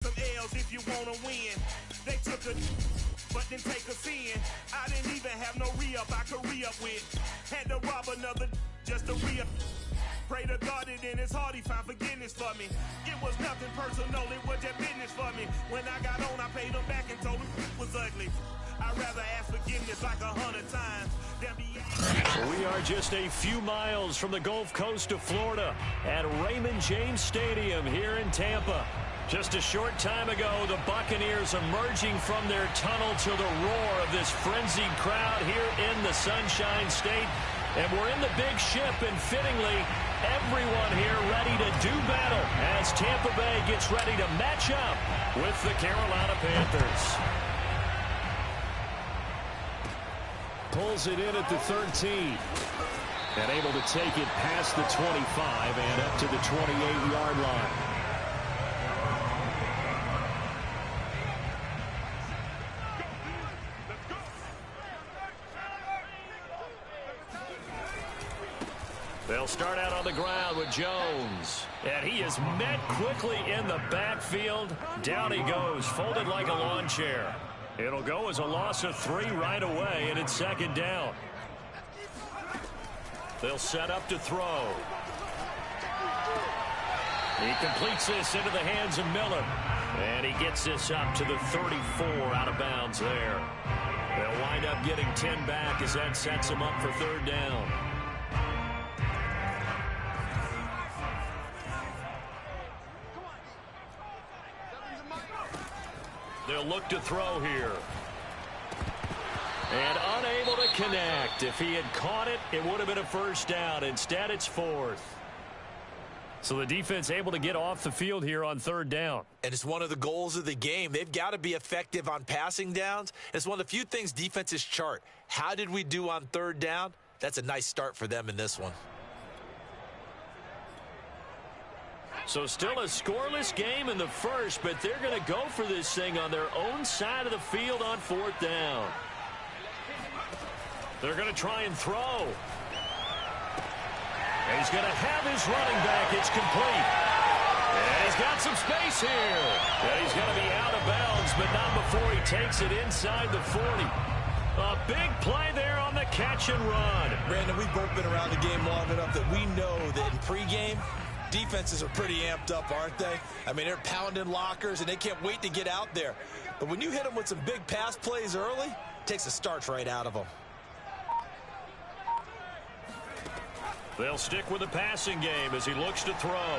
Some L's if you wanna win. They took a but didn't take us in. I didn't even have no re-up I could re-up with. Had to rob another just to re-up. Pray to God that in his heart he found forgiveness for me. It was nothing personal, it was just business for me. When I got on, I paid him back and told him it was ugly. I'd rather ask forgiveness like 100 times than be... We are just a few miles from the Gulf Coast of Florida at Raymond James Stadium here in Tampa. Just a short time ago, the Buccaneers emerging from their tunnel to the roar of this frenzied crowd here in the Sunshine State. And we're in the big ship, and fittingly, everyone here ready to do battle as Tampa Bay gets ready to match up with the Carolina Panthers. Pulls it in at the 13. And able to take it past the 25 and up to the 28-yard line. They'll start out on the ground with Jones. And he is met quickly in the backfield. Down he goes, folded like a lawn chair. It'll go as a loss of 3 right away, and it's second down. They'll set up to throw. He completes this into the hands of Miller. And he gets this up to the 34 out of bounds there. They'll wind up getting 10 back as that sets them up for third down. They'll look to throw here. And unable to connect. If he had caught it, it would have been a first down. Instead, it's fourth. So the defense able to get off the field here on third down. And it's one of the goals of the game. They've got to be effective on passing downs. It's one of the few things defenses chart. How did we do on third down? That's a nice start for them in this one. So still a scoreless game in the first, but they're going to go for this thing on their own side of the field on fourth down. They're going to try and throw. And he's going to have his running back. It's complete. And he's got some space here. And he's going to be out of bounds, but not before he takes it inside the 40. A big play there on the catch and run. Brandon, we've both been around the game long enough that we know that in pregame, defenses are pretty amped up, aren't they? I mean, they're pounding lockers, and they can't wait to get out there. But when you hit them with some big pass plays early, it takes the starch right out of them. They'll stick with the passing game as he looks to throw.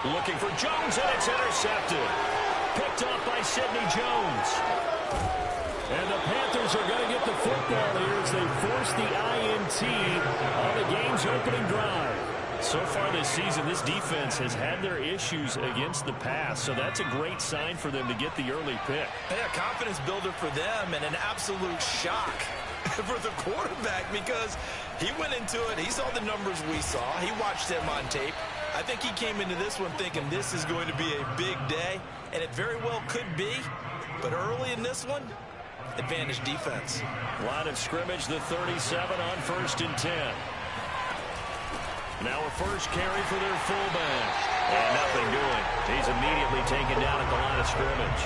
Looking for Jones, and it's intercepted. Picked off by Sidney Jones. And the Panthers are going to get the football here as they force the INT on the game's opening drive. So far this season, this defense has had their issues against the pass, so that's a great sign for them to get the early pick. Yeah, confidence builder for them and an absolute shock for the quarterback because he went into it. He saw the numbers we saw. He watched them on tape. I think he came into this one thinking this is going to be a big day, and it very well could be. But early in this one, advantage defense. Line of scrimmage, the 37 on 1st and 10. Now a first carry for their fullback. And nothing doing. He's immediately taken down at the line of scrimmage.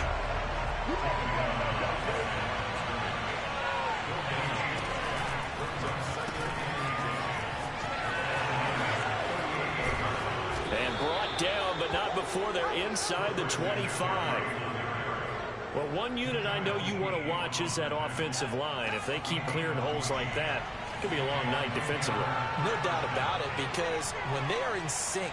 And brought down, but not before they're inside the 25. Well, one unit I know you want to watch is that offensive line. If they keep clearing holes like that, it could be a long night defensively. No doubt about it, because when they are in sync,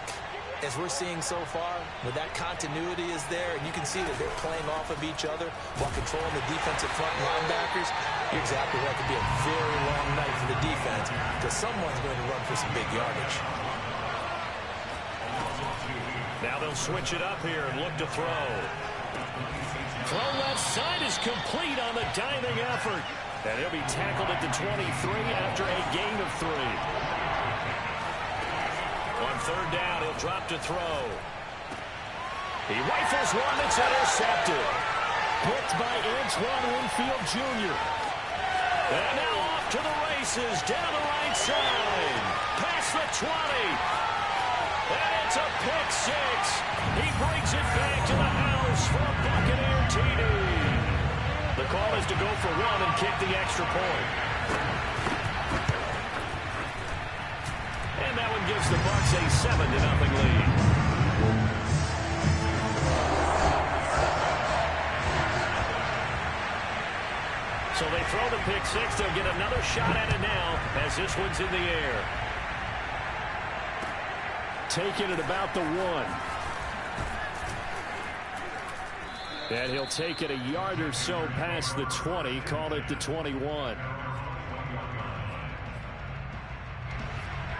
as we're seeing so far, when that continuity is there, and you can see that they're playing off of each other while controlling the defensive front linebackers, you're exactly right. It could be a very long night for the defense because someone's going to run for some big yardage. Now they'll switch it up here and look to throw. Throw left side is complete on the diving effort. And he'll be tackled at the 23 after a gain of 3. On third down, he'll drop to throw. He rifles one that's intercepted. Picked by Antoine Winfield Jr. And now off to the races, down the right side. Past the 20. And it's a pick six. He brings it back to the house for a Buccaneer TD. The call is to go for one and kick the extra point. And that one gives the Bucs a 7-0 lead. So they throw the pick six. They'll get another shot at it now as this one's in the air. Taking it about the 1. And he'll take it a yard or so past the 20. Call it the 21.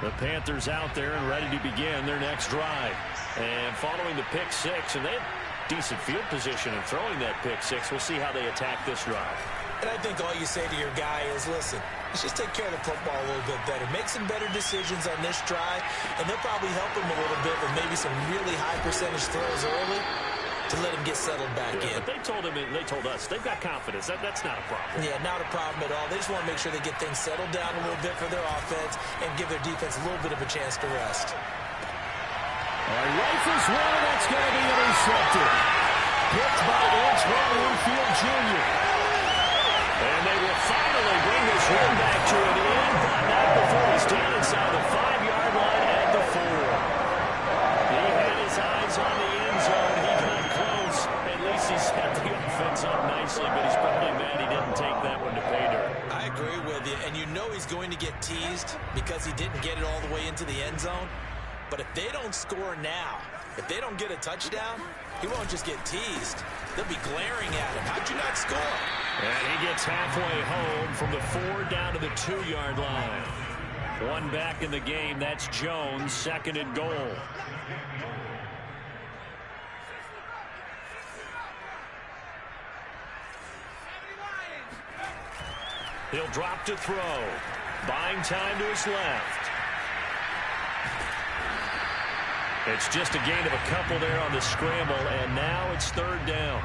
The Panthers out there and ready to begin their next drive. And following the pick six, and they had decent field position in throwing that pick six. We'll see how they attack this drive. And I think all you say to your guy is, listen, let's just take care of the football a little bit better. Make some better decisions on this drive, and they'll probably help him a little bit with maybe some really high percentage throws early to let him get settled back in. But they told us they've got confidence. That's not a problem. Yeah, not a problem at all. They just want to make sure they get things settled down a little bit for their offense and give their defense a little bit of a chance to rest. Rifles one, that's going to be intercepted. Picked by Antoine Winfield Jr. And they will finally bring this one back to an end, but not before he's down inside the 5-yard line at the 4. He had his eyes on the end zone. He got close. At least he set the offense up nicely, but he's probably mad he didn't take that one to pay dirt. I agree with you, and you know he's going to get teased because he didn't get it all the way into the end zone. But if they don't score now, if they don't get a touchdown, he won't just get teased. They'll be glaring at him. How'd you not score? And he gets halfway home from the 4 down to the 2-yard line. One back in the game. That's Jones, 2nd and goal. He'll drop to throw. Buying time to his left. It's just a gain of a couple there on the scramble, and now it's 3rd down.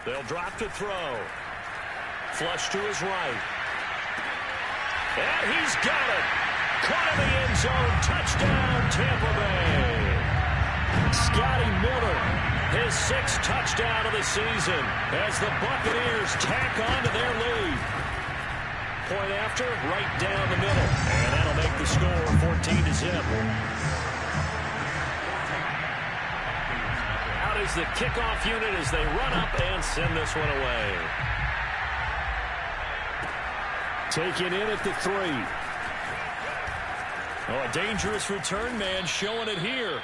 They'll drop to throw. Flush to his right. And he's got it. Caught in the end zone. Touchdown, Tampa Bay. Scotty Miller, his 6th touchdown of the season as the Buccaneers tack on to their lead. Point after, right down the middle. And that'll make the score 14-0. Out is the kickoff unit as they run up and send this one away. Taken in at the 3. Oh, a dangerous return man showing it here.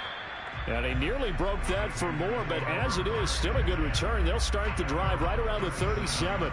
And he nearly broke that for more, but as it is, still a good return. They'll start the drive right around the 37.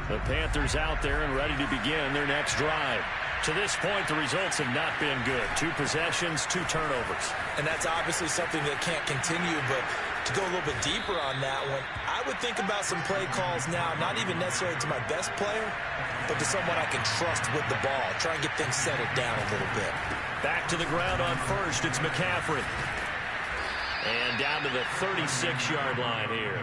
The Panthers out there and ready to begin their next drive. To this point, the results have not been good. 2 possessions, 2 turnovers. And that's obviously something that can't continue, but to go a little bit deeper on that one, I would think about some play calls now, not even necessarily to my best player, but to someone I can trust with the ball. Try and get things settled down a little bit. Back to the ground on first, it's McCaffrey. And down to the 36-yard line here.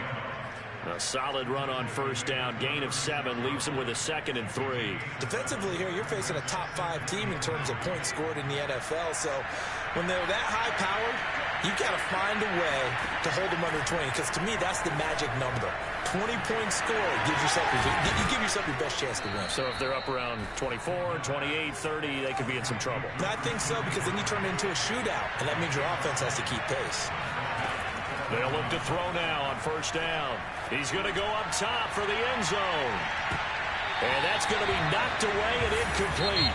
A solid run on first down. Gain of 7 leaves him with a 2nd and 3. Defensively here, you're facing a top 5 team in terms of points scored in the NFL. So when they're that high powered, you've got to find a way to hold them under 20. Because to me, that's the magic number. 20 points scored gives yourself you give yourself your best chance to win. So if they're up around 24, 28, 30, they could be in some trouble. I think so, because then you turn it into a shootout, and that means your offense has to keep pace. They'll look to throw now on first down. He's going to go up top for the end zone. And that's going to be knocked away and incomplete.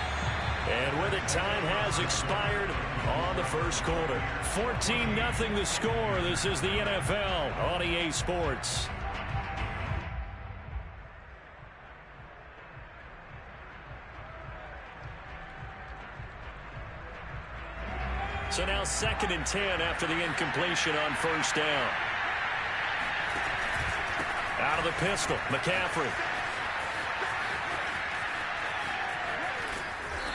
And with it, time has expired on the first quarter. 14-0 the score. This is the NFL on EA Sports. So now 2nd and 10 after the incompletion on first down. Out of the pistol, McCaffrey.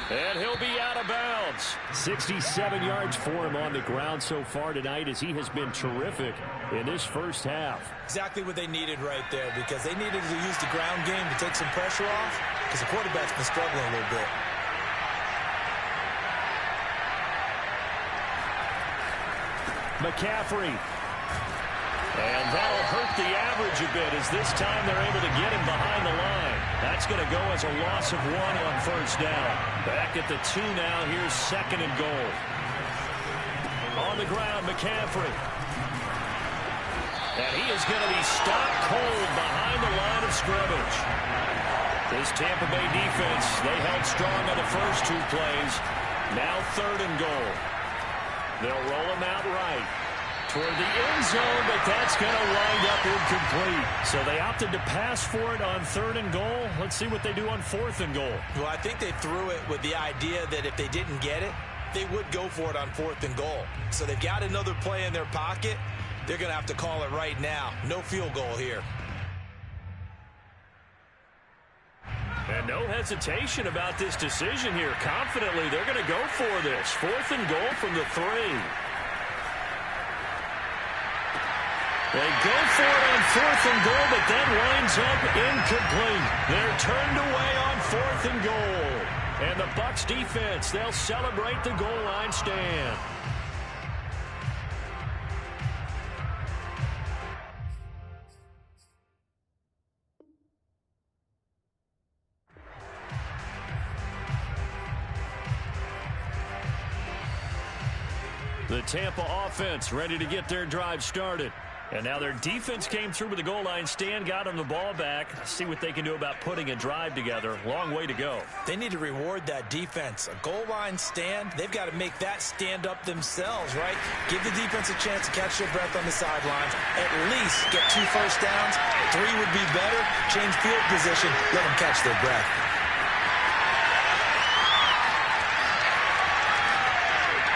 And he'll be out of bounds. 67 yards for him on the ground so far tonight as he has been terrific in this first half. Exactly what they needed right there, because they needed to use the ground game to take some pressure off, because the quarterback's been struggling a little bit. McCaffrey. And that'll hurt the average a bit as this time they're able to get him behind the line. That's going to go as a loss of 1 on first down. Back at the 2 now. Here's 2nd and goal. On the ground, McCaffrey. And he is going to be stopped cold behind the line of scrimmage. This Tampa Bay defense, they held strong on the first 2 plays. Now 3rd and goal. They'll roll him out right toward the end zone, but that's going to wind up incomplete. So they opted to pass for it on 3rd and goal. Let's see what they do on 4th and goal. Well, I think they threw it with the idea that if they didn't get it, they would go for it on 4th and goal. So they've got another play in their pocket. They're going to have to call it right now. No field goal here. And no hesitation about this decision here. Confidently, they're going to go for this. 4th and goal from the 3. They go for it on 4th and goal, but that winds up incomplete. They're turned away on 4th and goal. And the Bucs defense, they'll celebrate the goal line stand. The Tampa offense ready to get their drive started. And now their defense came through with the goal line stand, got them the ball back. See what they can do about putting a drive together. Long way to go. They need to reward that defense. A goal line stand, they've got to make that stand up themselves, right? Give the defense a chance to catch their breath on the sidelines. At least get 2 first downs. 3 would be better. Change field position. Let them catch their breath.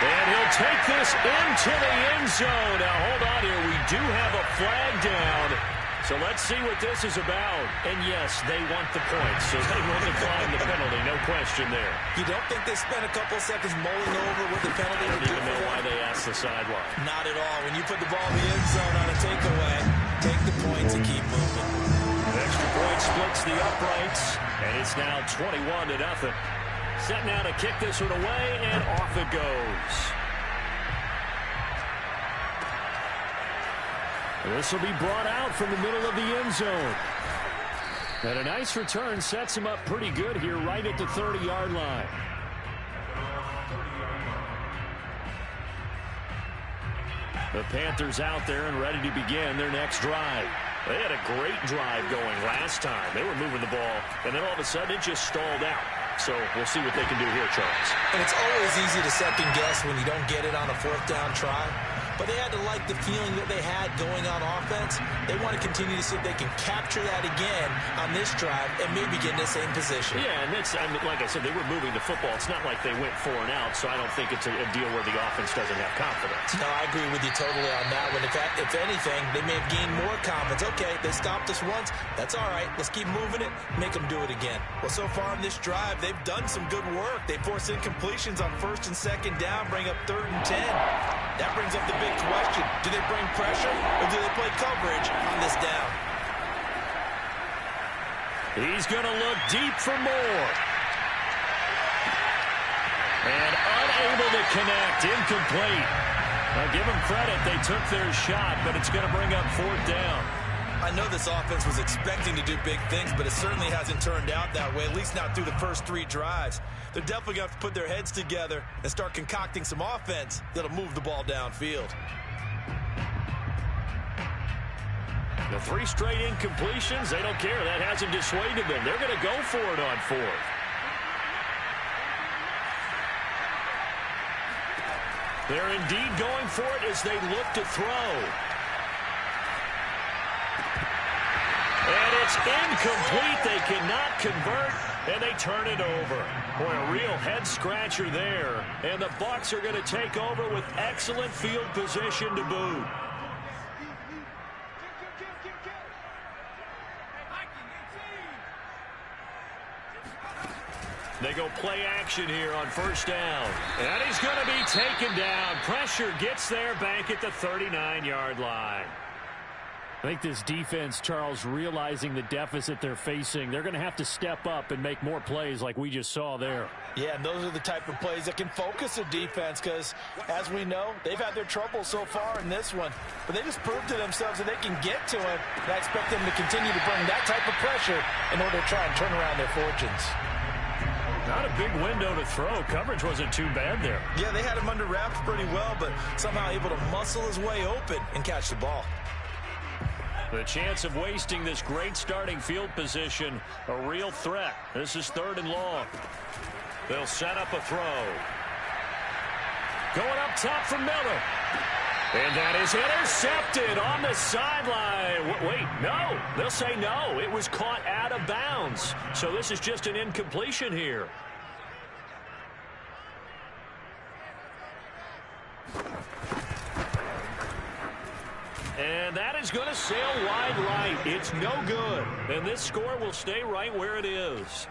And he'll take this into the end zone. Now, hold on here. We do have a flag down. So let's see what this is about. And, yes, they want the points. So they will decline the penalty. No question there. You don't think they spent a couple seconds mulling over what the penalty I would don't do even know why they asked the sideline. Not at all. When you put the ball in the end zone on a takeaway, take the points and keep moving. Extra point splits the uprights. And it's now 21-0. Set now to kick this one away, and off it goes. This will be brought out from the middle of the end zone. And a nice return sets him up pretty good here right at the 30-yard line. The Panthers out there and ready to begin their next drive. They had a great drive going last time. They were moving the ball, and then all of a sudden it just stalled out. So we'll see what they can do here, Charles. And it's always easy to second guess when you don't get it on a 4th down try. But they had to like the feeling that they had going on offense. They want to continue to see if they can capture that again on this drive and maybe get in the same position. Yeah, and it's, I mean, like I said, they were moving the football. It's not like they went 4 and out, so I don't think it's a deal where the offense doesn't have confidence. No, I agree with you totally on that one. If anything, they may have gained more confidence. Okay, they stopped us once. That's all right. Let's keep moving it. Make them do it again. Well, so far in this drive, they've done some good work. They forced incompletions on 1st and 2nd down, bring up 3rd and 10. That brings up the big question. Do they bring pressure or do they play coverage on this down? He's going to look deep for more. And unable to connect. Incomplete. Now give them credit. They took their shot, but it's going to bring up 4th down. I know this offense was expecting to do big things, but it certainly hasn't turned out that way, at least not through the first 3 drives. They're definitely going to have to put their heads together and start concocting some offense that'll move the ball downfield. The 3 straight incompletions, they don't care. That hasn't dissuaded them. They're going to go for it on 4th. They're indeed going for it as they look to throw. And it's incomplete. They cannot convert, and they turn it over. Boy, a real head-scratcher there. And the Bucs are going to take over with excellent field position to boot. They go play action here on first down. And he's going to be taken down. Pressure gets there back at the 39-yard line. I think this defense, Charles, realizing the deficit they're facing, they're going to have to step up and make more plays like we just saw there. Yeah, and those are the type of plays that can focus a defense because, as we know, they've had their trouble so far in this one. But they just proved to themselves that they can get to it. And I expect them to continue to bring that type of pressure in order to try and turn around their fortunes. Not a big window to throw. Coverage wasn't too bad there. Yeah, they had him under wraps pretty well, but somehow able to muscle his way open and catch the ball. The chance of wasting this great starting field position, a real threat. This is 3rd and long. They'll set up a throw. Going up top from Miller. And that is intercepted on the sideline. Wait, no. They'll say no. It was caught out of bounds. So this is just an incompletion here. And that is going to sail wide right. It's no good. And this score will stay right where it is.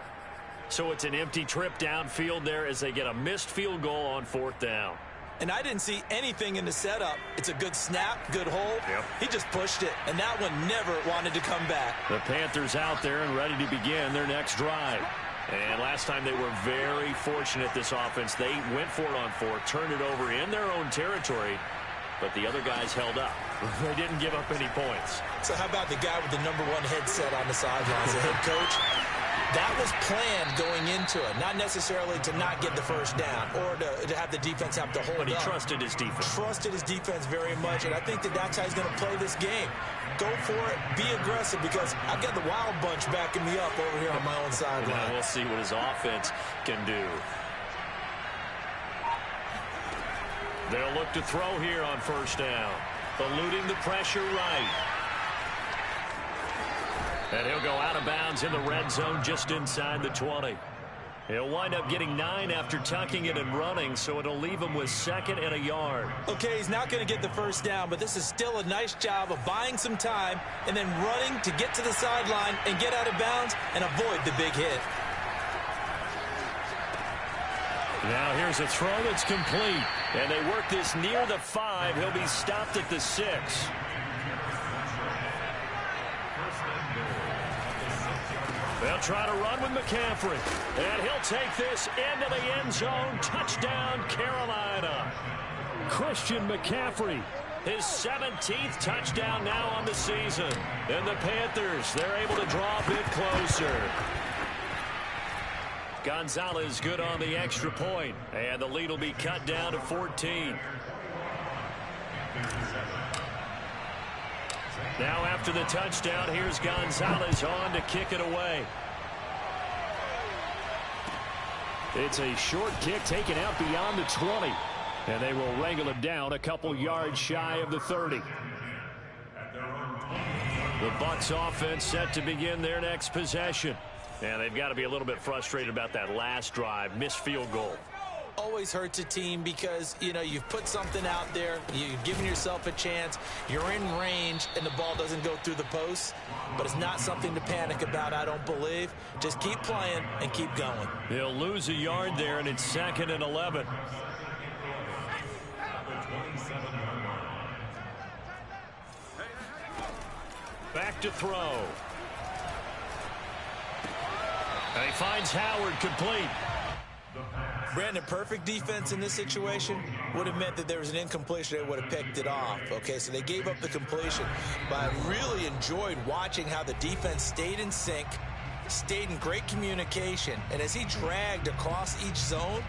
So it's an empty trip downfield there as they get a missed field goal on 4th down. And I didn't see anything in the setup. It's a good snap, good hole. Yep. He just pushed it, and that one never wanted to come back. The Panthers out there and ready to begin their next drive. And last time they were very fortunate, this offense. They went for it on 4th, turned it over in their own territory, but the other guys held up. They didn't give up any points. So how about the guy with the #1 headset on the sidelines, the head coach? That was planned going into it, not necessarily to not get the first down or to have the defense have to hold up. But he trusted his defense. Trusted his defense very much, and I think that that's how he's going to play this game. Go for it, be aggressive, because I've got the Wild Bunch backing me up over here on my own sideline. Well, we'll see what his offense can do. They'll look to throw here on first down. Eluding the pressure right. And he'll go out of bounds in the red zone just inside the 20. He'll wind up getting 9 after tucking it and running, so it'll leave him with 2nd and a yard. Okay, he's not going to get the first down, but this is still a nice job of buying some time and then running to get to the sideline and get out of bounds and avoid the big hit. Now here's a throw that's complete. And they work this near the 5. He'll be stopped at the 6. They'll try to run with McCaffrey. And he'll take this into the end zone. Touchdown, Carolina. Christian McCaffrey. His 17th touchdown now on the season. And the Panthers, they're able to draw a bit closer. Gonzalez good on the extra point. And the lead will be cut down to 14. Now after the touchdown, here's Gonzalez on to kick it away. It's a short kick taken out beyond the 20. And they will wrangle it down a couple yards shy of the 30. The Bucs offense set to begin their next possession. And they've got to be a little bit frustrated about that last drive, missed field goal. Always hurts a team because, you know, you've put something out there, you've given yourself a chance, you're in range, and the ball doesn't go through the posts. But it's not something to panic about, I don't believe. Just keep playing and keep going. They'll lose a yard there, and it's 2nd and 11. Back to throw. And he finds Howard complete. Brandon, perfect defense in this situation would have meant that there was an incompletion. They would have picked it off. Okay, so they gave up the completion. But I really enjoyed watching how the defense stayed in sync, stayed in great communication. And as he dragged across each zone,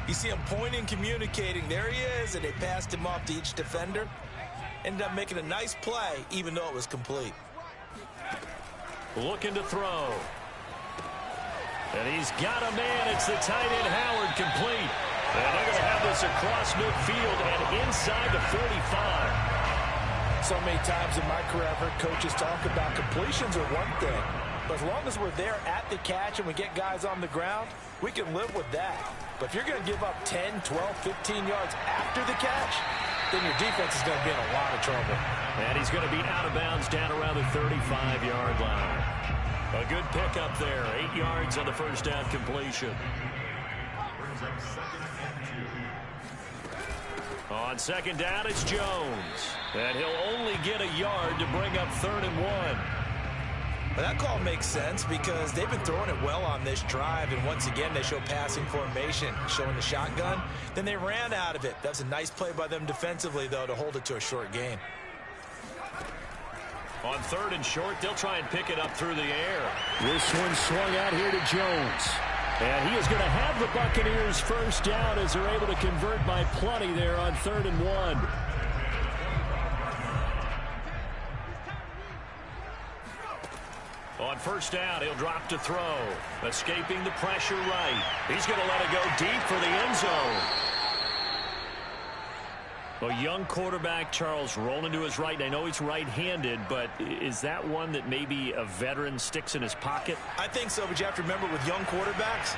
you see him pointing, communicating. There he is, and they passed him off to each defender. Ended up making a nice play, even though it was complete. Looking to throw. And he's got a man. It's the tight end, Howard, complete. And they're going to have this across midfield and inside the 45. So many times in my career, I've heard coaches talk about completions are one thing, As long as we're there at the catch and we get guys on the ground, we can live with that. But if you're going to give up 10, 12, 15 yards after the catch, then your defense is going to be in a lot of trouble. And he's going to be out of bounds down around the 35-yard line. A good pickup there. 8 yards on the first down completion. On second down, it's Jones. And he'll only get a yard to bring up 3rd and 1. Well, that call makes sense because they've been throwing it well on this drive, and once again they show passing formation, showing the shotgun. Then they ran out of it. That's a nice play by them defensively, though, to hold it to a short gain. On 3rd and short, they'll try and pick it up through the air. This one swung out here to Jones. And he is going to have the Buccaneers first down as they're able to convert by plenty there on 3rd and 1. On first down, he'll drop to throw. Escaping the pressure right. He's going to let it go deep for the end zone. A young quarterback, Charles, rolling to his right. I know he's right-handed, but is that one that maybe a veteran sticks in his pocket? I think so, but you have to remember with young quarterbacks,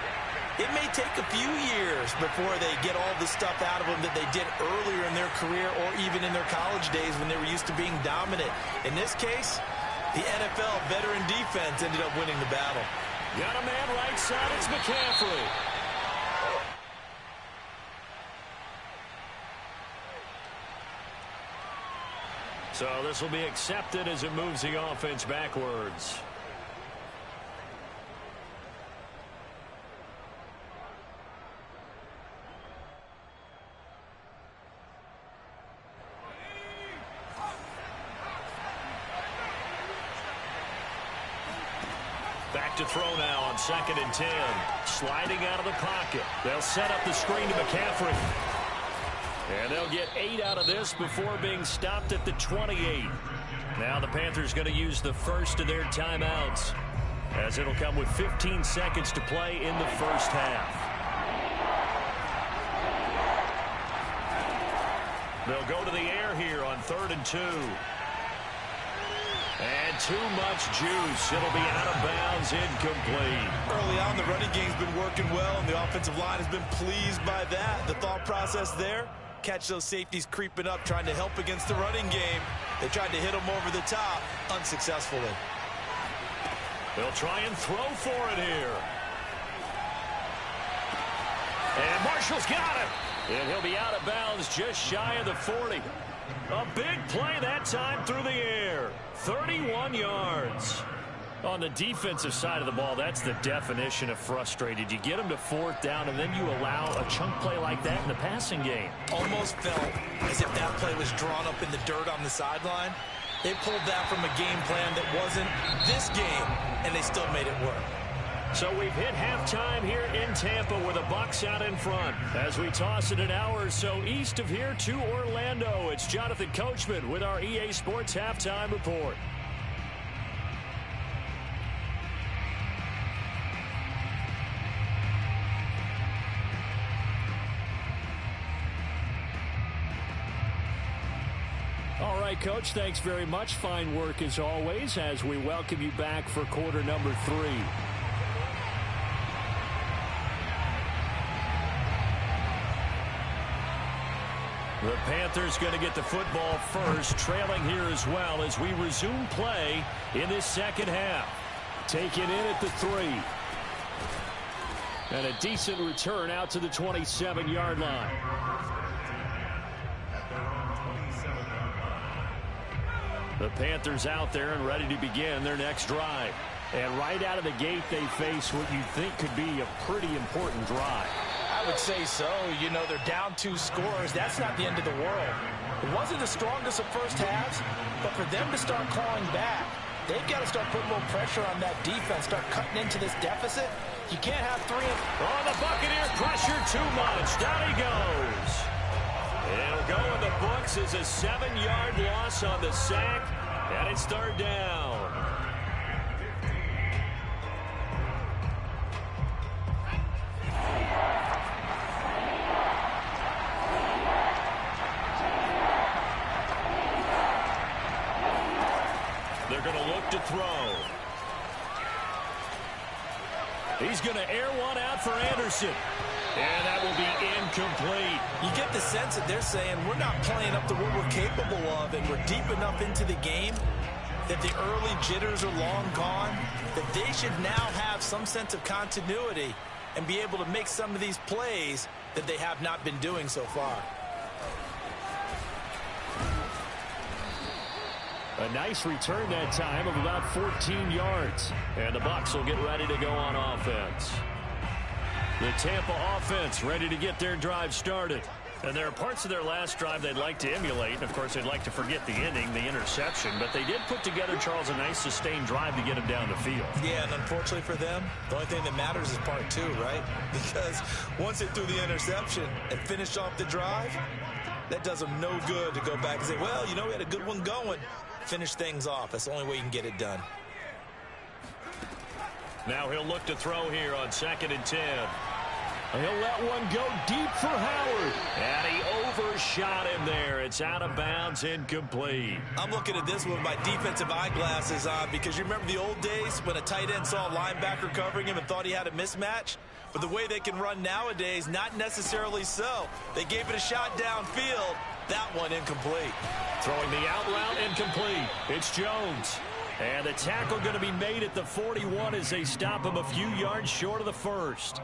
it may take a few years before they get all the stuff out of them that they did earlier in their career or even in their college days when they were used to being dominant. In this case, the NFL veteran defense ended up winning the battle. Got a man right side. It's McCaffrey. So this will be accepted as it moves the offense backwards. Back to throw now on 2nd and 10. Sliding out of the pocket. They'll set up the screen to McCaffrey. And they'll get 8 out of this before being stopped at the 28. Now the Panthers going to use the first of their timeouts, as it'll come with 15 seconds to play in the first half. They'll go to the air here on 3rd and 2. And too much juice. It'll be out of bounds, incomplete. Early on, the running game's been working well, and the offensive line has been pleased by that. The thought process there, catch those safeties creeping up, trying to help against the running game. They tried to hit them over the top, unsuccessfully. They'll try and throw for it here. And Marshall's got it. And he'll be out of bounds just shy of the 40. A big play that time through the air. 31 yards. On the defensive side of the ball, that's the definition of frustrated. You get them to 4th down, and then you allow a chunk play like that in the passing game. Almost felt as if that play was drawn up in the dirt on the sideline. They pulled that from a game plan that wasn't this game, and they still made it work. So we've hit halftime here in Tampa with the Bucs out in front. As we toss it an hour or so east of here to Orlando, it's Jonathan Coachman with our EA Sports Halftime Report. All right, Coach, thanks very much. Fine work as always as we welcome you back for quarter number 3. The Panthers going to get the football first, trailing here as well as we resume play in this second half. Taken in at the 3. And a decent return out to the 27-yard line. The Panthers out there and ready to begin their next drive. And right out of the gate, they face what you think could be a pretty important drive. I would say so. You know, they're down 2 scores. That's not the end of the world. It wasn't the strongest of first halves, but for them to start clawing back, they've got to start putting a little pressure on that defense, start cutting into this deficit. You can't have 3. Oh, the Buccaneer pressure too much. Down he goes. It'll go in the books as a 7-yard loss on the sack, and it's 3rd down. They're going to look to throw. He's going to air one out for Anderson. And that will be incomplete. You get the sense that they're saying we're not playing up to what we're capable of, and we're deep enough into the game that the early jitters are long gone, that they should now have some sense of continuity and be able to make some of these plays that they have not been doing so far. A nice return that time of about 14 yards. And the Bucs will get ready to go on offense. The Tampa offense ready to get their drive started. And there are parts of their last drive they'd like to emulate. And, of course, they'd like to forget the ending, the interception. But they did put together, Charles, a nice sustained drive to get him down the field. Yeah, and unfortunately for them, the only thing that matters is part two, right? Because once they threw the interception and finished off the drive, that does them no good to go back and say, well, you know, we had a good one going. Finish things off. That's the only way you can get it done. Now he'll look to throw here on 2nd and 10. He'll let one go deep for Howard. And he overshot him there. It's out of bounds, incomplete. I'm looking at this with my defensive eyeglasses on because you remember the old days when a tight end saw a linebacker covering him and thought he had a mismatch? But the way they can run nowadays, not necessarily so. They gave it a shot downfield. That one incomplete. Throwing the out route, incomplete. It's Jones. And the tackle going to be made at the 41 as they stop him a few yards short of the first.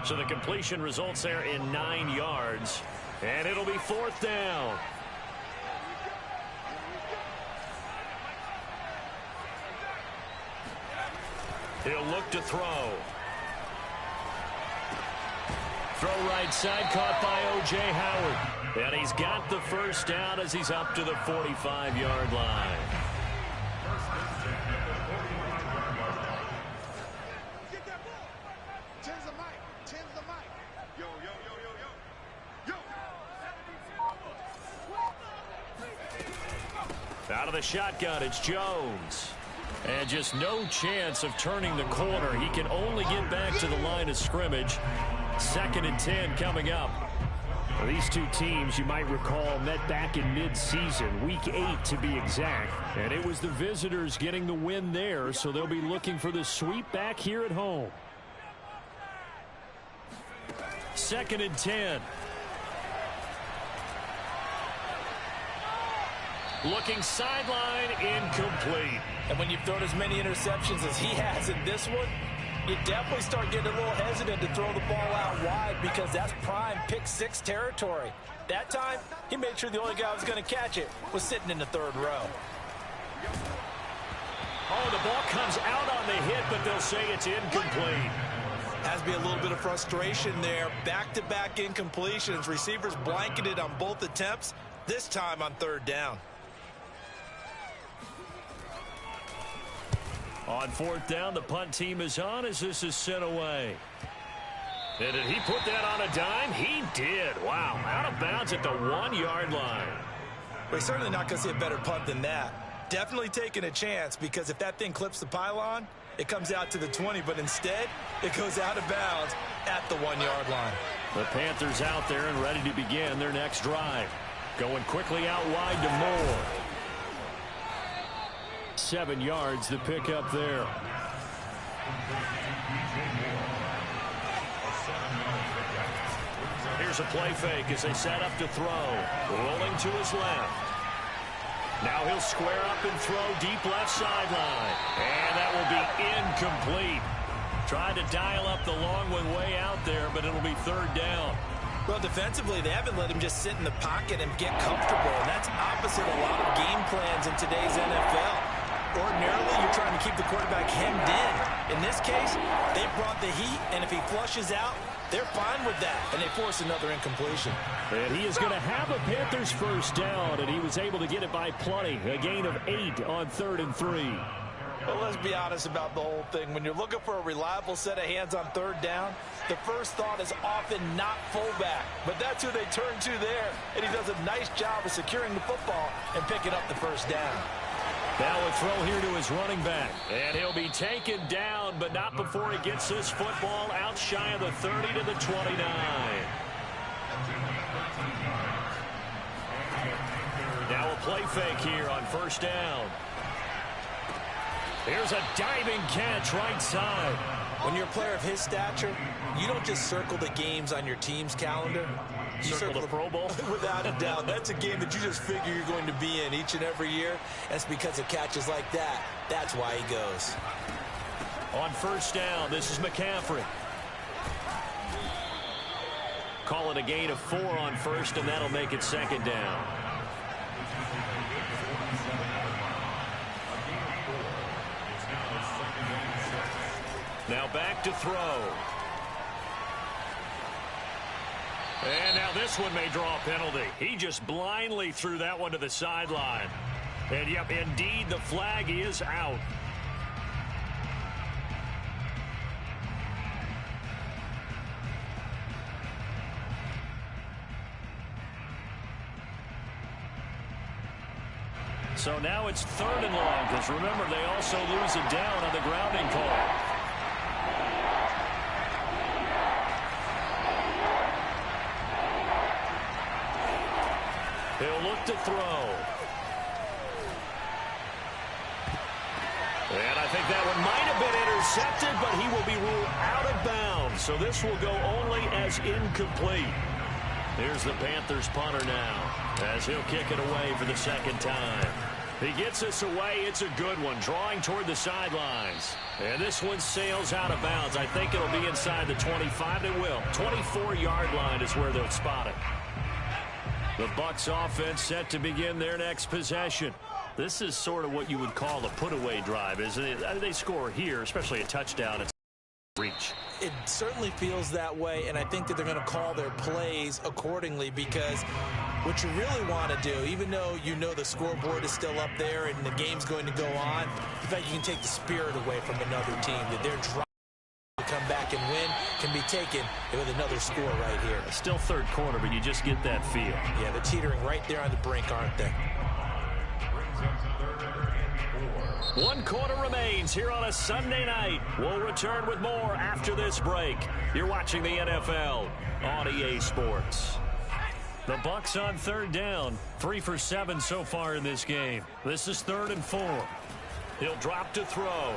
So the completion results there in 9 yards. And it'll be 4th down. He'll look to throw. Throw right side, caught by O.J. Howard. And he's got the first down as he's up to the 45-yard line. Out of the shotgun, it's Jones. And just no chance of turning the corner. He can only get back to the line of scrimmage. 2nd and 10 coming up. Well, these two teams, you might recall, met back in mid-season, week 8 to be exact. And it was the visitors getting the win there, so they'll be looking for the sweep back here at home. 2nd and 10. Looking sideline, incomplete. And when you've thrown as many interceptions as he has in this one, you definitely start getting a little hesitant to throw the ball out wide because that's prime pick-6 territory. That time, he made sure the only guy who was going to catch it was sitting in the 3rd row. Oh, the ball comes out on the hit, but they'll say it's incomplete. Has to be a little bit of frustration there. Back-to-back incompletions. Receivers blanketed on both attempts, this time on 3rd down. On 4th down, the punt team is on as this is sent away. And did he put that on a dime? He did. Wow, out of bounds at the 1-yard line. We're certainly not going to see a better punt than that. Definitely taking a chance because if that thing clips the pylon, it comes out to the 20, but instead, it goes out of bounds at the 1-yard line. The Panthers out there and ready to begin their next drive. Going quickly out wide to Moore. 7 yards, the pick up there. Here's a play fake as they set up to throw. Rolling to his left. Now he'll square up and throw deep left sideline. And that will be incomplete. Tried to dial up the long one way out there, but it'll be 3rd down. Well, defensively, they haven't let him just sit in the pocket and get comfortable. And that's opposite a lot of game plans in today's NFL. Ordinarily, you're trying to keep the quarterback hemmed in. In this case, they brought the heat, and if he flushes out, they're fine with that, and they force another incompletion. And he is going to have a Panthers first down, and he was able to get it by plenty. A gain of 8 on 3rd and 3. Well, let's be honest about the whole thing. When you're looking for a reliable set of hands on 3rd down, the first thought is often not fullback. But that's who they turn to there, and he does a nice job of securing the football and picking up the first down. Now a throw here to his running back. And he'll be taken down, but not before he gets this football out shy of the 30 to the 29. Now a play fake here on 1st down. Here's a diving catch right side. When you're a player of his stature, you don't just circle the games on your team's calendar. You circle the Pro Bowl? Without a doubt. That's a game that you just figure you're going to be in each and every year. That's because of catches like that. That's why he goes. On first down, this is McCaffrey. Call it a gain of 4 on first, and that'll make it second down. Now back to throw. And now this one may draw a penalty. He just blindly threw that one to the sideline. And, yep, indeed, the flag is out. So now it's 3rd and long, because remember, they also lose it down on the grounding call. He'll look to throw. And I think that one might have been intercepted, but he will be ruled out of bounds. So this will go only as incomplete. Here's the Panthers punter now, as he'll kick it away for the second time. He gets us away. It's a good one, drawing toward the sidelines. And this one sails out of bounds. I think it'll be inside the 25. It will. 24-yard line is where they'll spot it. The Bucs offense set to begin their next possession. This is sort of what you would call a put-away drive, isn't it? They score here, especially a touchdown. It's reach. It certainly feels that way, and I think that they're going to call their plays accordingly, because what you really want to do, even though you know the scoreboard is still up there and the game's going to go on, the fact you can take the spirit away from another team, that they're trying to come back and win can be taken with another score right here. It's still third quarter, but you just get that feel. Yeah, they're teetering right there on the brink, aren't they? 1 quarter remains here on a Sunday night. We'll return with more after this break. You're watching the NFL on EA Sports. The Bucs on 3rd down. 3 for 7 so far in this game. This is 3rd and 4. He'll drop to throw.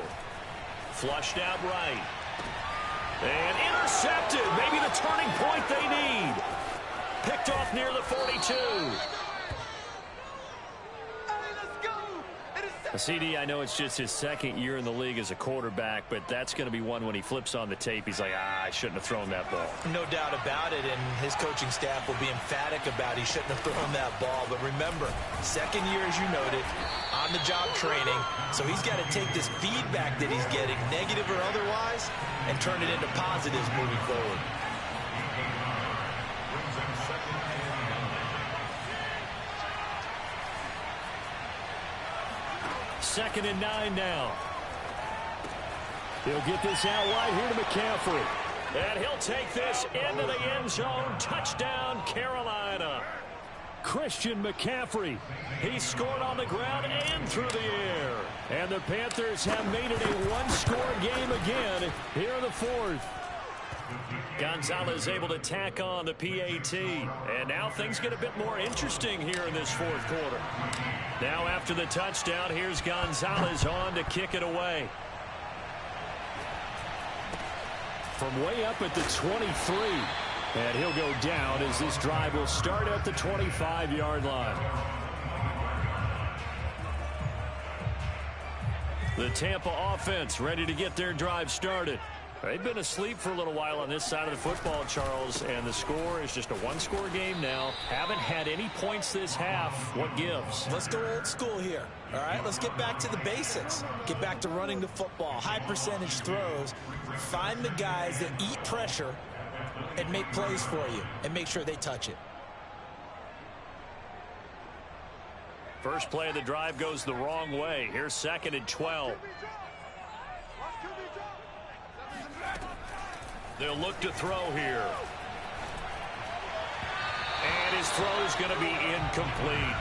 Flushed out right. And intercepted. Maybe the turning point they need. Picked off near the 42. CD, I know it's just his 2nd year in the league as a quarterback, but that's going to be one when he flips on the tape. He's like, I shouldn't have thrown that ball. No doubt about it, and his coaching staff will be emphatic about he shouldn't have thrown that ball. But remember, 2nd year, as you noted, on-the-job training, so he's got to take this feedback that he's getting, negative or otherwise, and turn it into positives moving forward. Second and 9 now. He'll get this out wide here to McCaffrey. And he'll take this into the end zone. Touchdown, Carolina. Christian McCaffrey. He scored on the ground and through the air. And the Panthers have made it a one-score game again here in the 4th. Gonzalez able to tack on the PAT. And now things get a bit more interesting here in this 4th quarter. Now after the touchdown, here's Gonzalez on to kick it away. From way up at the 23. And he'll go down as this drive will start at the 25-yard line. The Tampa offense ready to get their drive started. They've been asleep for a little while on this side of the football, Charles, and the score is just a one-score game now. Haven't had any points this half. What gives? Let's go old school here. All right, let's get back to the basics. Get back to running the football, high percentage throws. Find the guys that eat pressure and make plays for you and make sure they touch it. First play of the drive goes the wrong way. Here's 2nd and 12. They'll look to throw here. And his throw is going to be incomplete.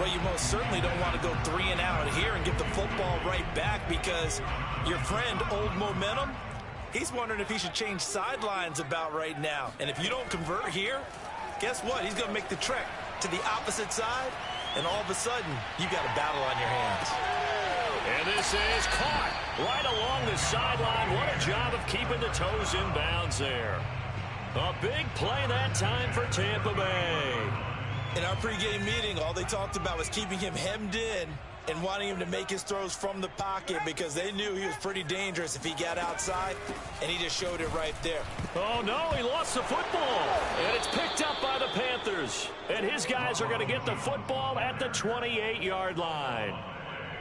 Well, you most certainly don't want to go 3 and out here and get the football right back, because your friend, Old Momentum, he's wondering if he should change sidelines about right now. And if you don't convert here, guess what? He's going to make the trek to the opposite side, and all of a sudden, you got a battle on your hands. And this is caught right along the sideline. What a job of keeping the toes in bounds there. A big play that time for Tampa Bay. In our pregame meeting, all they talked about was keeping him hemmed in and wanting him to make his throws from the pocket because they knew he was pretty dangerous if he got outside, and he just showed it right there. Oh, no, he lost the football, and it's picked up by the Panthers. And his guys are going to get the football at the 28-yard line.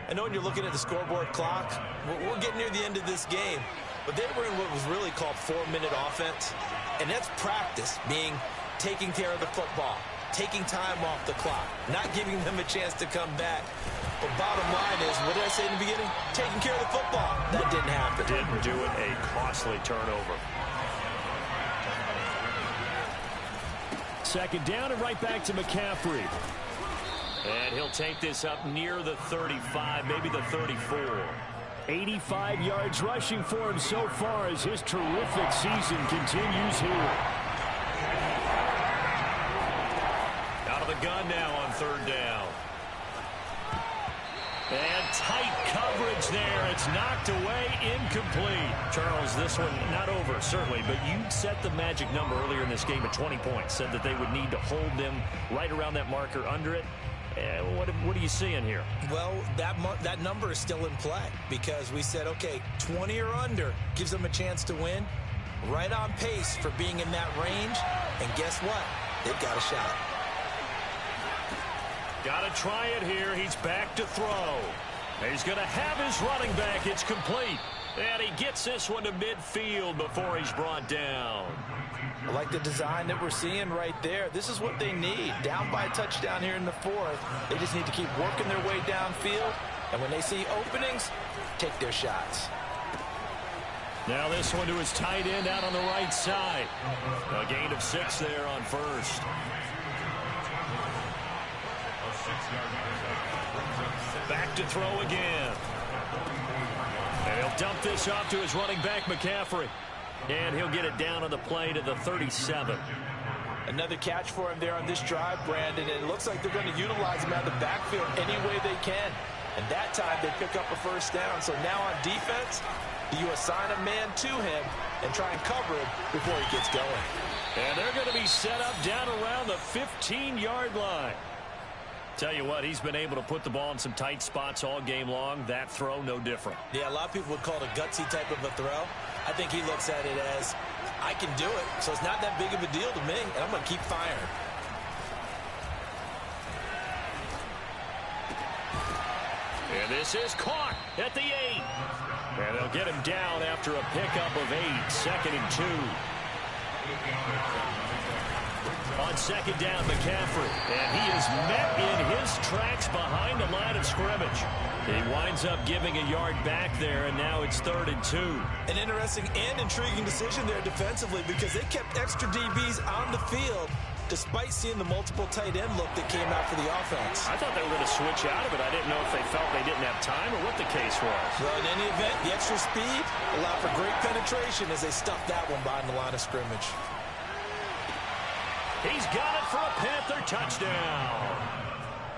I know when you're looking at the scoreboard clock, we're getting near the end of this game, but they were in what was really called 4-minute offense, and that's practice, meaning taking care of the football, taking time off the clock, not giving them a chance to come back. But bottom line is, what did I say in the beginning? Taking care of the football. That didn't happen. Didn't do it. A costly turnover. Second down and right back to McCaffrey. And he'll take this up near the 35, maybe the 34. 85 yards rushing for him so far as his terrific season continues here. Out of the gun now on third down. And tight coverage there. It's knocked away, incomplete. Charles, this one not over, certainly, but you set the magic number earlier in this game at 20 points. Said that they would need to hold them right around that marker under it. What are you seeing here? Well, that number is still in play because we said, okay, 20 or under gives them a chance to win. Right on pace for being in that range. And guess what? They've got a shot. Got to try it here. He's back to throw. He's going to have his running back. It's complete. And he gets this one to midfield before he's brought down. I like the design that we're seeing right there. This is what they need. Down by a touchdown here in the fourth. They just need to keep working their way downfield. And when they see openings, take their shots. Now this one to his tight end out on the right side. A gain of 6 there on first. Back to throw again. And he'll dump this off to his running back, McCaffrey. And he'll get it down on the play to the 37. Another catch for him there on this drive, Brandon. And it looks like they're going to utilize him out of the backfield any way they can. And that time they pick up a first down. So now on defense, you assign a man to him and try and cover him before he gets going. And they're going to be set up down around the 15-yard line. Tell you what, he's been able to put the ball in some tight spots all game long. That throw, no different. Yeah, a lot of people would call it a gutsy type of a throw. I think he looks at it as, I can do it, so it's not that big of a deal to me, and I'm going to keep firing. And this is caught at the 8. And they'll get him down after a pickup of 8. 2nd and 2. On second down, McCaffrey. And he is met in his tracks behind the line of scrimmage. He winds up giving a yard back there, and now it's 3rd and 2. An interesting and intriguing decision there defensively because they kept extra DBs on the field despite seeing the multiple tight end look that came out for the offense. I thought they were going to switch out of it. I didn't know if they felt they didn't have time or what the case was. Well, in any event, the extra speed allowed for great penetration as they stuffed that one behind the line of scrimmage. He's got it for a Panther touchdown.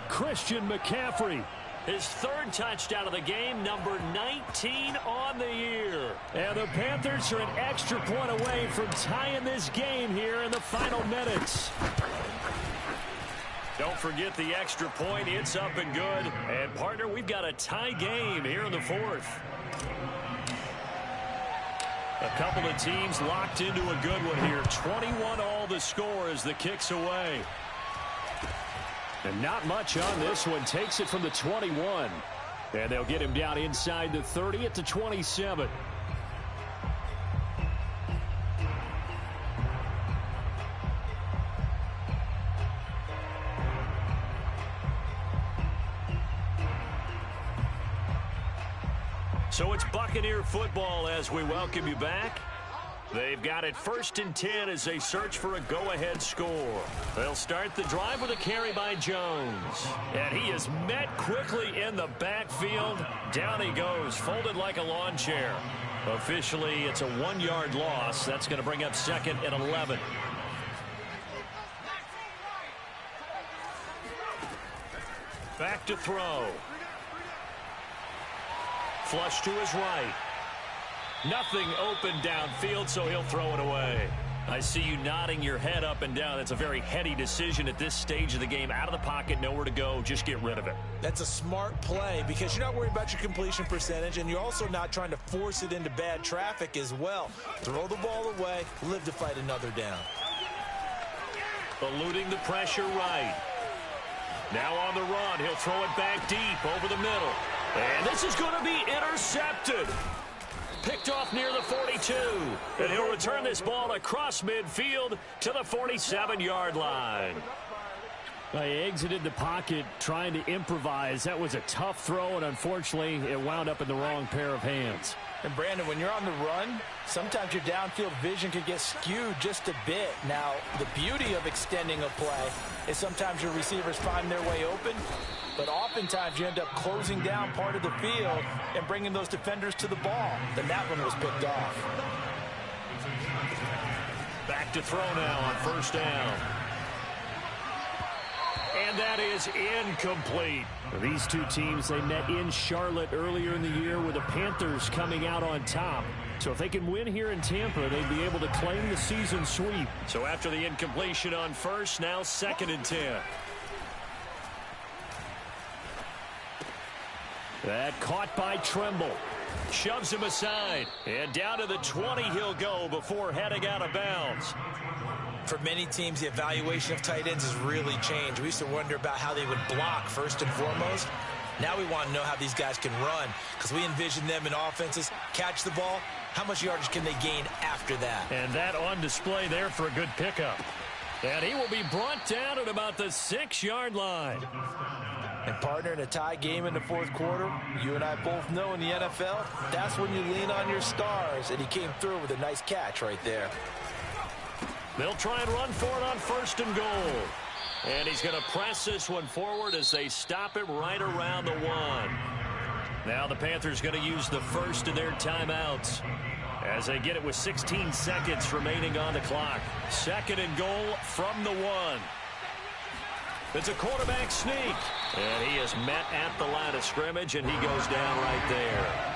Christian McCaffrey. His 3rd touchdown of the game, number 19 on the year. And the Panthers are an extra point away from tying this game here in the final minutes. Don't forget the extra point. It's up and good. And, partner, we've got a tie game here in the 4th. A couple of teams locked into a good one here. 21-all the score as the kick's away. And not much on this one. Takes it from the 21. And they'll get him down inside the 30 at the 27. So it's Buccaneer football as we welcome you back. They've got it 1st and 10 as they search for a go-ahead score. They'll start the drive with a carry by Jones. And he is met quickly in the backfield. Down he goes, folded like a lawn chair. Officially, it's a 1-yard loss. That's going to bring up 2nd and 11. Back to throw. flush to his right. Nothing open downfield, so he'll throw it away. I see you nodding your head up and down. It's a very heady decision at this stage of the game. Out of the pocket, nowhere to go. Just get rid of it. That's a smart play because you're not worried about your completion percentage, and you're also not trying to force it into bad traffic as well. Throw the ball away, live to fight another down. Eluding the pressure right. Now on the run, he'll throw it back deep over the middle. And this is going to be intercepted. Picked off near the 42. And he'll return this ball across midfield to the 47-yard line. He exited the pocket trying to improvise. That was a tough throw, and unfortunately, it wound up in the wrong pair of hands. And, Brandon, when you're on the run, sometimes your downfield vision can get skewed just a bit. Now, the beauty of extending a play is sometimes your receivers find their way open, but oftentimes you end up closing down part of the field and bringing those defenders to the ball. Then that one was picked off. Back to throw now on first down. And that is incomplete. These two teams, they met in Charlotte earlier in the year with the Panthers coming out on top. So if they can win here in Tampa, they'd be able to claim the season sweep. So after the incompletion on first, now 2nd and 10. That caught by Tremble. Shoves him aside. And down to the 20 he'll go before heading out of bounds. For many teams, the evaluation of tight ends has really changed. We used to wonder about how they would block first and foremost. Now we want to know how these guys can run because we envision them in offenses, catch the ball. How much yardage can they gain after that? And that on display there for a good pickup. And he will be brought down at about the 6-yard line. And, partner, in a tie game in the fourth quarter, you and I both know in the NFL, that's when you lean on your stars. And he came through with a nice catch right there. They'll try and run for it on 1st and goal. And he's going to press this one forward as they stop it right around the 1. Now the Panthers going to use the first of their timeouts as they get it with 16 seconds remaining on the clock. 2nd and goal from the 1. It's a quarterback sneak. And he is met at the line of scrimmage, and he goes down right there.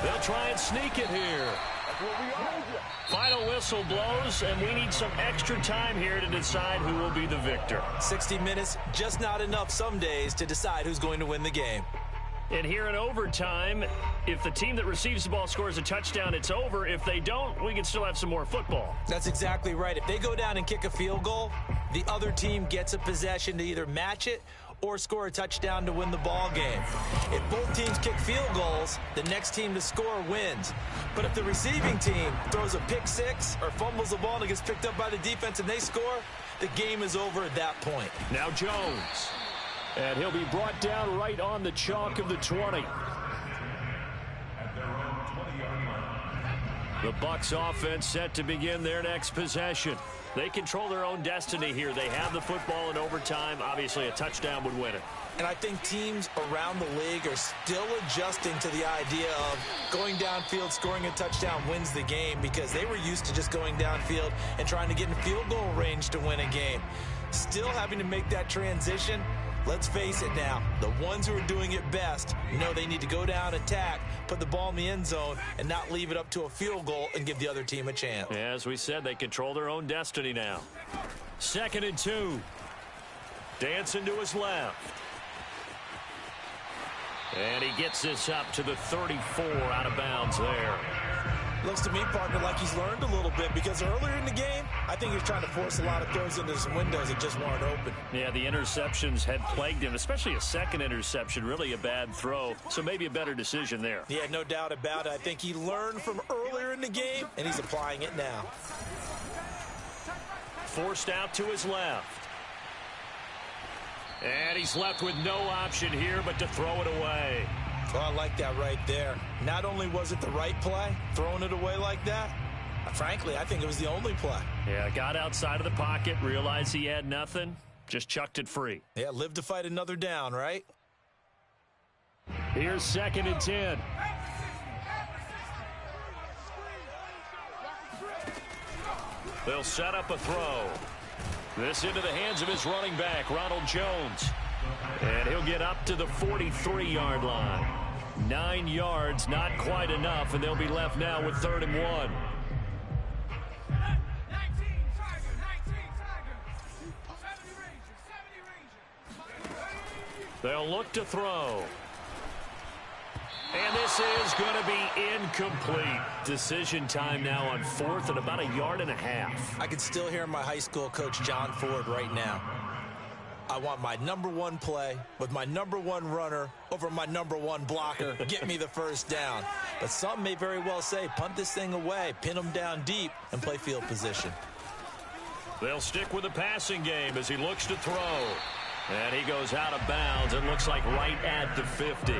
They'll try and sneak it here. Final whistle blows, and we need some extra time here to decide who will be the victor. 60 minutes, just not enough some days to decide who's going to win the game. And here in overtime, if the team that receives the ball scores a touchdown, it's over. If they don't, we can still have some more football. That's exactly right. If they go down and kick a field goal, the other team gets a possession to either match it or score a touchdown to win the ball game. If both teams kick field goals, the next team to score wins. But if the receiving team throws a pick six or fumbles the ball and it gets picked up by the defense and they score, the game is over at that point. Now Jones. And he'll be brought down right on the chalk of the 20. The Bucs offense set to begin their next possession. They control their own destiny here. They have the football in overtime. Obviously, a touchdown would win it. And I think teams around the league are still adjusting to the idea of going downfield, scoring a touchdown wins the game because they were used to just going downfield and trying to get in field goal range to win a game. Still having to make that transition. Let's face it now, the ones who are doing it best know they need to go down, attack, put the ball in the end zone, and not leave it up to a field goal and give the other team a chance. Yeah, as we said, they control their own destiny now. 2nd and 2. Dancing to his left. And he gets this up to the 34 out of bounds there. Looks to me, partner, like he's learned a little bit because earlier in the game, I think he was trying to force a lot of throws into some windows that just weren't open. Yeah, the interceptions had plagued him, especially a second interception, really a bad throw. So maybe a better decision there. Yeah, no doubt about it. I think he learned from earlier in the game, and he's applying it now. Forced out to his left. And he's left with no option here but to throw it away. Well, I like that right there. Not only was it the right play, throwing it away like that, frankly, I think it was the only play. Yeah, got outside of the pocket, realized he had nothing, just chucked it free. Yeah, live to fight another down, right? Here's 2nd and 10. They'll set up a throw. This into the hands of his running back, Ronald Jones. And he'll get up to the 43-yard line. 9 yards, not quite enough, and they'll be left now with 3rd and 1. They'll look to throw. And this is going to be incomplete. Decision time now on 4th and about 1.5 yards. I can still hear my high school coach, John Ford, right now. I want my #1 play with my #1 runner over my #1 blocker. Get me the first down. But some may very well say, punt this thing away, pin them down deep, and play field position. They'll stick with the passing game as he looks to throw. And he goes out of bounds. It looks like right at the 50.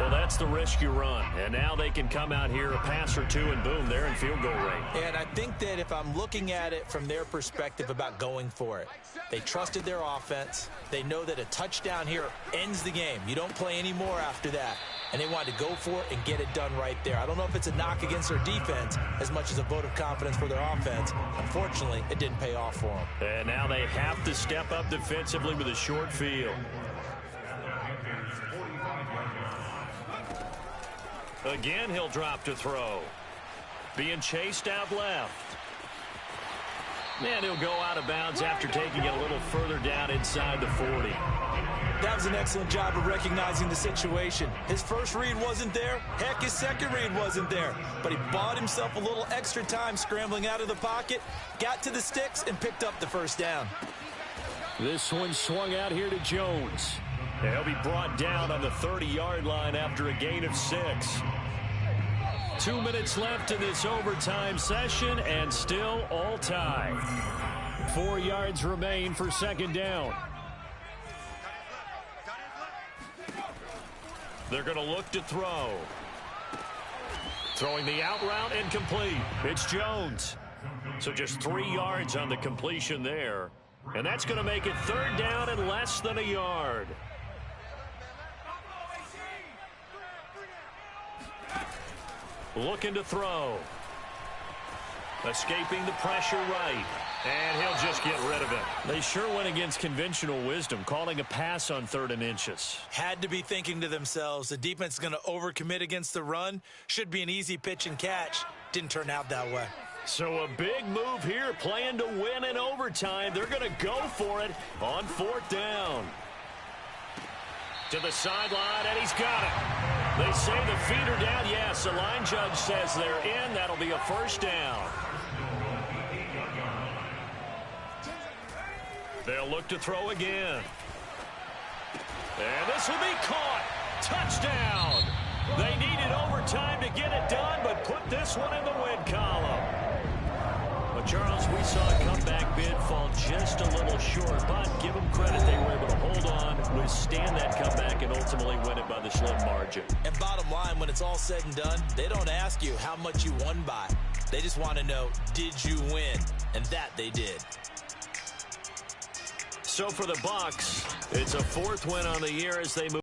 Well, that's the risk you run. And now they can come out here a pass or two, and boom, they're in field goal range. And I think that if I'm looking at it from their perspective about going for it, they trusted their offense. They know that a touchdown here ends the game. You don't play any more after that. And they wanted to go for it and get it done right there. I don't know if it's a knock against their defense as much as a vote of confidence for their offense. Unfortunately, it didn't pay off for them. And now they have to step up defensively with a short field. Again, he'll drop to throw. Being chased out left. And he'll go out of bounds after taking it a little further down inside the 40. That was an excellent job of recognizing the situation. His first read wasn't there. Heck, his second read wasn't there. But he bought himself a little extra time scrambling out of the pocket, got to the sticks, and picked up the first down. This one swung out here to Jones. And he'll be brought down on the 30-yard line after a gain of 6. 2 minutes left in this overtime session, and still all tied. 4 yards remain for 2nd down. They're going to look to throw. Throwing the out route, incomplete. It's Jones. So just 3 yards on the completion there. And that's going to make it 3rd down and less than 1 yard. Looking to throw. Escaping the pressure right. And he'll just get rid of it. They sure went against conventional wisdom, calling a pass on 3rd and inches. Had to be thinking to themselves, the defense is going to overcommit against the run. Should be an easy pitch and catch. Didn't turn out that way. So a big move here, playing to win in overtime. They're going to go for it on 4th down. To the sideline, and he's got it. They say the feet are down. Yes, the line judge says they're in. That'll be a first down. They'll look to throw again. And this will be caught. Touchdown. They needed overtime to get it done, but put this one in the win column. But, Charles, we saw a comeback bid fall just a little short, but give them credit. They were able to hold on, withstand that comeback, and ultimately win it by the slim margin. And bottom line, when it's all said and done, they don't ask you how much you won by. They just want to know, did you win? And that they did. So for the Bucs, it's a 4th win on the year as they move.